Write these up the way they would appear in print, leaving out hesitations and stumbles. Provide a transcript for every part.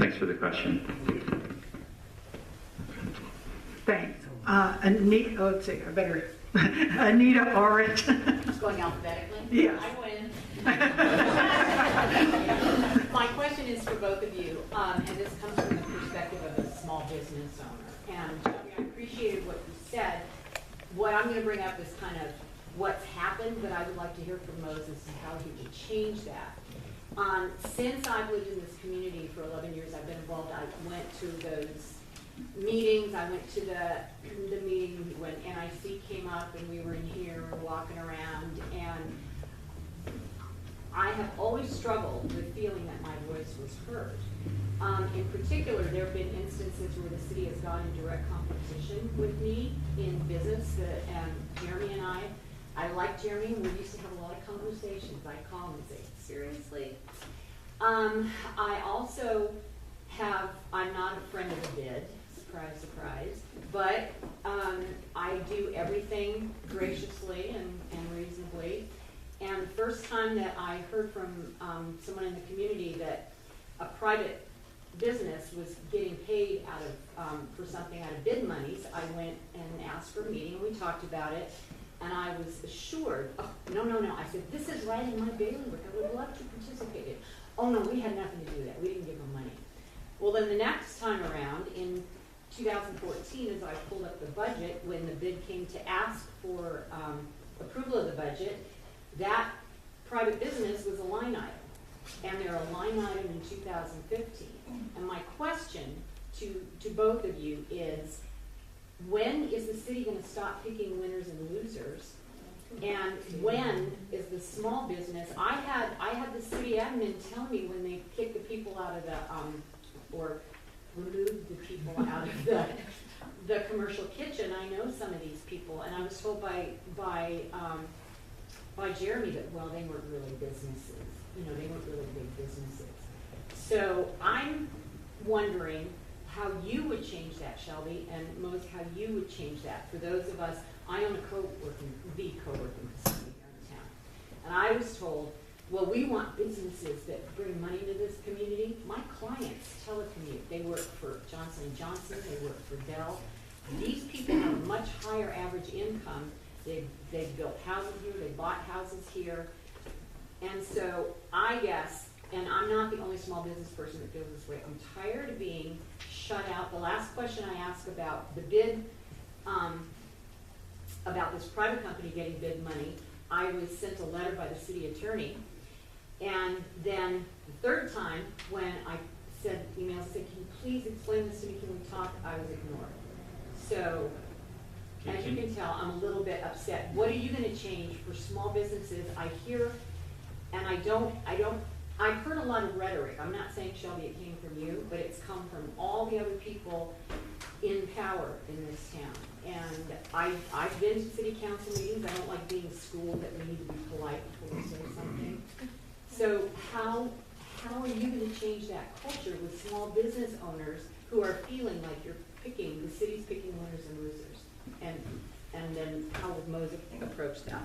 Thanks for the question. Thanks. Anita, let's see, I better, Anita Orrit. Just going alphabetically? Yes. I win. My question is for both of you, and this comes from the perspective of a small business owner. And Shelby, I appreciated what you said. What I'm going to bring up is kind of what's happened, but I would like to hear from Moses and how he would change that. Since I've lived in this community for 11 years, I've been involved. I went to those meetings. I went to the meeting when NIC came up and we were in here walking around, and I have always struggled with feeling that my voice was heard. In particular, there have been instances where the city has gone in direct competition with me in business, and Jeremy and I like Jeremy, and we used to have a lot of conversations. I call him and say, seriously? I also I'm not a friend of the bid, surprise, surprise, but I do everything graciously and reasonably. And the first time that I heard from someone in the community that a private business was getting paid out of for something out of bid monies, I went and asked for a meeting, and we talked about it. And I was assured, oh, no. I said, this is right in my bailiwick. I would love to participate in it. Oh, no, we had nothing to do with that. We didn't give them money. Well, then the next time around, in 2014, as I pulled up the budget, when the bid came to ask for approval of the budget, that private business was a line item. And they're a line item in 2015. And my question to both of you is, when is the city going to stop picking winners and losers? And when is the small business? I had the city admin tell me when they kicked the people out of the or removed the people out of the commercial kitchen. I know some of these people, and I was told by Jeremy that, well, they weren't really businesses. They weren't really big businesses. So I'm wondering how you would change that, Shelby, and Mose, how you would change that. For those of us, I own the co-working facility here in town. And I was told, well, we want businesses that bring money to this community. My clients telecommute. They work for Johnson & Johnson, they work for Dell. These people have a much higher average income. They've built houses here, they bought houses here. And so I guess, and I'm not the only small business person that feels this way, I'm tired of being shut out. The last question I asked about the bid, about this private company getting bid money, I was sent a letter by the city attorney. And then the third time, when I said, said, can you please explain this to me, can we talk? I was ignored. So, as you can tell, I'm a little bit upset. What are you going to change for small businesses? I hear, and I've heard a lot of rhetoric. I'm not saying, Shelby, it came from you, but it's come from all the other people in power in this town. And I've been to city council meetings. I don't like being schooled that we need to be polite before we say something. So how are you going to change that culture with small business owners who are feeling like the city's picking winners and losers? And then how would Mose approach that?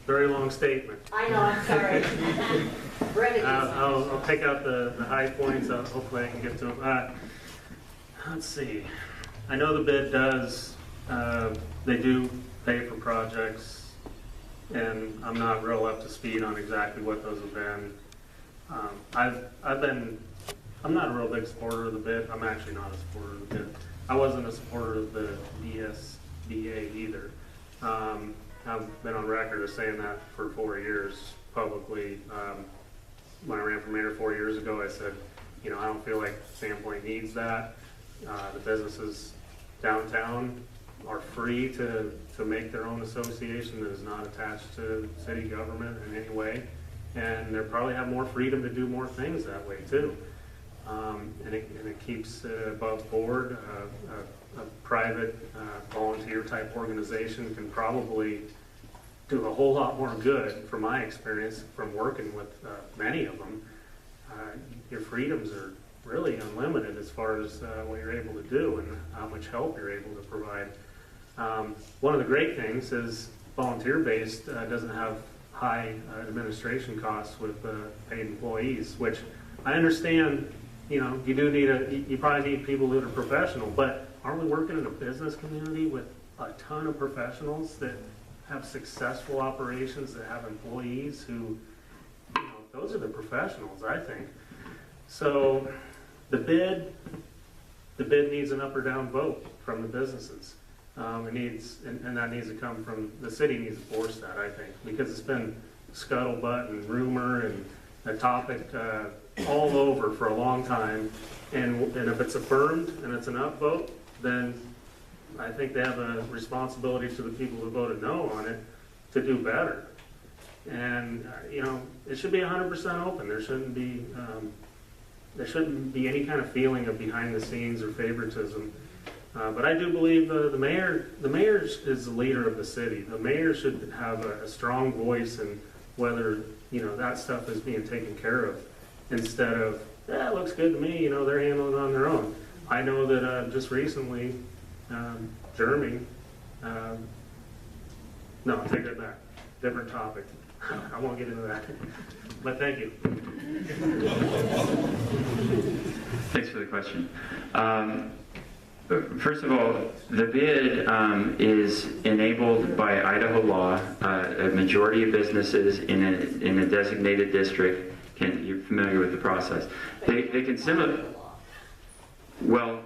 Very long statement. I know, I'm sorry. Brevity. I'll take out the high points. Hopefully I can get to them. Let's see. I know the bid does, they do pay for projects, and I'm not real up to speed on exactly what those have been. I'm not a real big supporter of the bid. I'm actually not a supporter of the bid. I wasn't a supporter of the DSBA either. I've been on record as saying that for 4 years publicly. When I ran for mayor 4 years ago, I said, I don't feel like Sandpoint needs that. The businesses downtown are free to make their own association that is not attached to city government in any way. And they probably have more freedom to do more things that way too. And it keeps above board. A private volunteer type organization can probably do a whole lot more good, from my experience from working with many of them. Your freedoms are really unlimited as far as what you're able to do and how much help you're able to provide. One of the great things is volunteer-based doesn't have high administration costs with paid employees, which I understand, you know, you probably need people that are professional, but aren't we working in a business community with a ton of professionals that have successful operations, that have employees who, you know, those are the professionals, I think. So the bid needs an up or down vote from the businesses. It needs, and that needs to come from, the city needs to force that, I think, because it's been scuttlebutt and rumor and a topic all over for a long time. And if it's affirmed and it's an upvote, then I think they have a responsibility to the people who voted no on it to do better. And, you know, it should be 100% open. There shouldn't be any kind of feeling of behind the scenes or favoritism. But I do believe the mayor is the leader of the city. The mayor should have a strong voice in whether, you know, that stuff is being taken care of, instead of, it looks good to me, you know, they're handling it on their own. I know that just recently, Jeremy, no, I'll take that back, different topic. I won't get into that, but thank you. Thanks for the question. First of all, the bid is enabled by Idaho law. A majority of businesses in a designated district you're familiar with the process. They can similar. Well,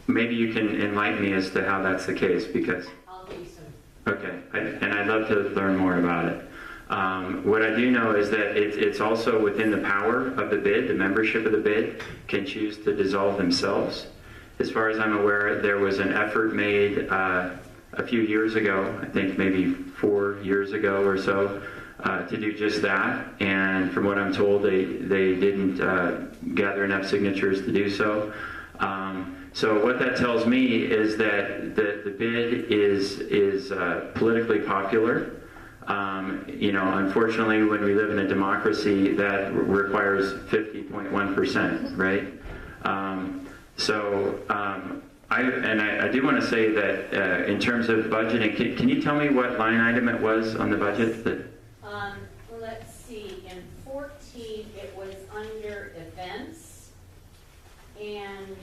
maybe you can enlighten me as to how that's the case, because. I'll give you some. Okay, and I'd love to learn more about it. What I do know is that it's also within the power of the bid. The membership of the bid can choose to dissolve themselves. As far as I'm aware, there was an effort made a few years ago, I think maybe 4 years ago or so, to do just that. And from what I'm told, they didn't gather enough signatures to do so. So what that tells me is that the bid is politically popular. You know, unfortunately, when we live in a democracy, that requires 50.1%, right? I do want to say that in terms of budgeting, can you tell me what line item it was on the budget? Let's see, in 14, it was under events and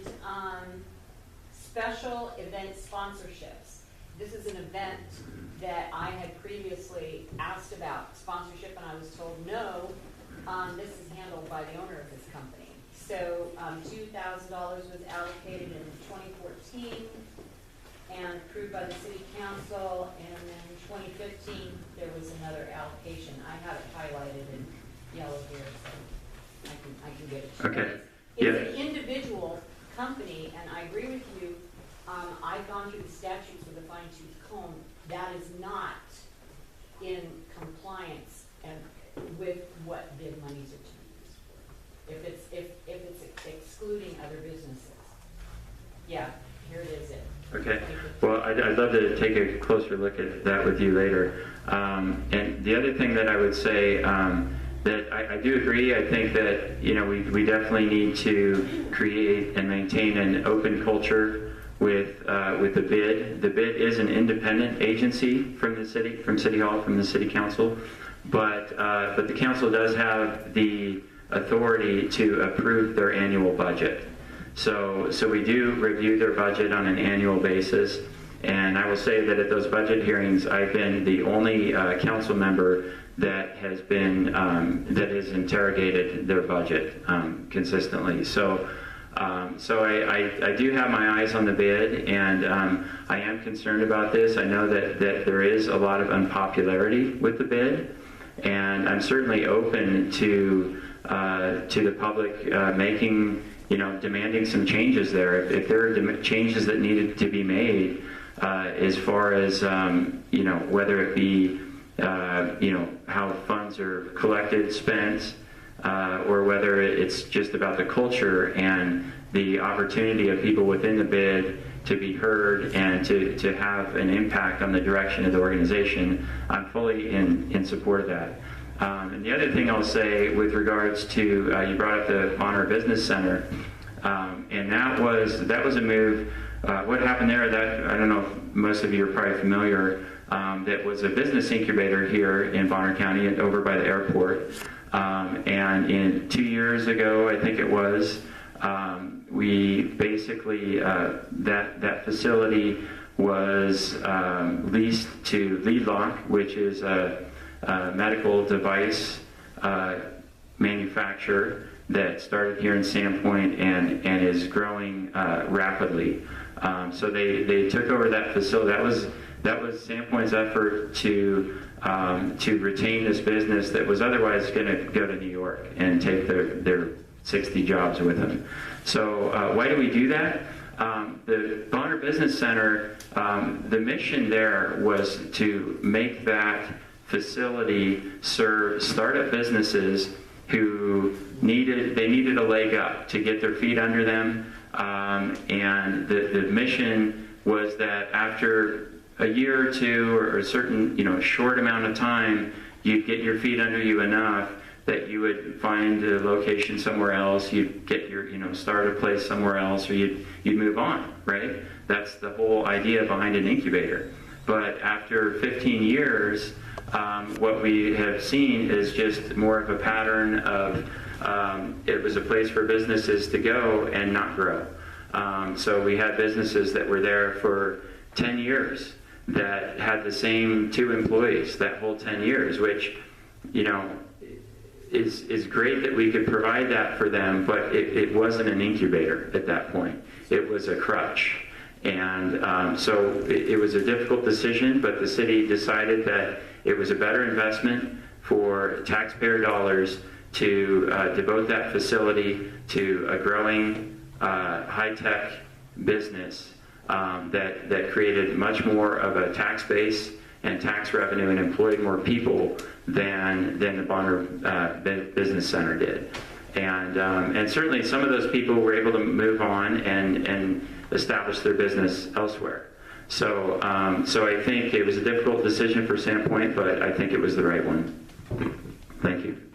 special event sponsorships. This is an event that I had previously asked about sponsorship, and I was told no, this is handled by the owner of this company. So $2,000 was allocated in 2014 and approved by the city council, and then 2015 there was another allocation. I have it highlighted in yellow here, so I can get it to you. Okay. It's an individual company, and I agree with you. I've gone through the statutes with a fine-tooth comb. That is not in compliance and with what bid monies are to be used for. If it's excluding other businesses. Yeah, here it is. Okay. Well, I'd love to take a closer look at that with you later. And the other thing that I would say, that I do agree. I think that, you know, we definitely need to create and maintain an open culture with the bid. The bid is an independent agency from the city, from City Hall, from the City Council, but the council does have the authority to approve their annual budget. So we do review their budget on an annual basis, and I will say that at those budget hearings, I've been the only council member that has been that has interrogated their budget consistently. So I do have my eyes on the bid, and I am concerned about this. I know that there is a lot of unpopularity with the bid, and I'm certainly open to the public demanding some changes there. If there are changes that needed to be made, as far as whether it be how funds are collected, spent, or whether it's just about the culture and the opportunity of people within the bid to be heard and to have an impact on the direction of the organization, I'm fully in support of that. And the other thing I'll say with regards to, you brought up the Honor Business Center, and that was a move. What happened there, that I don't know if most of you are probably familiar, that was a business incubator here in Bonner County and over by the airport. And 2 years ago, I think it was, we basically, that facility was leased to Leadlock, which is a medical device manufacturer that started here in Sandpoint and is growing rapidly. So they took over that facility. That was Sandpoint's effort to retain this business that was otherwise going to go to New York and take their 60 jobs with them. So why do we do that? The Bonner Business Center, the mission there was to make that facility serve startup businesses who needed a leg up to get their feet under them, and the mission was that after a year or two or a certain short amount of time, you'd get your feet under you enough that you would find a location somewhere else, you'd get your start a place somewhere else, or you'd move on, right? That's the whole idea behind an incubator. But after 15 years, what we have seen is just more of a pattern of it was a place for businesses to go and not grow. So we had businesses that were there for 10 years that had the same 2 employees that whole 10 years, which, is great that we could provide that for them, but it wasn't an incubator at that point. It was a crutch. And so it was a difficult decision, but the city decided that it was a better investment for taxpayer dollars to devote that facility to a growing high-tech business that created much more of a tax base and tax revenue and employed more people than the Bonner Business Center did. And certainly some of those people were able to move on and establish their business elsewhere. So I think it was a difficult decision for Sandpoint, but I think it was the right one. Thank you.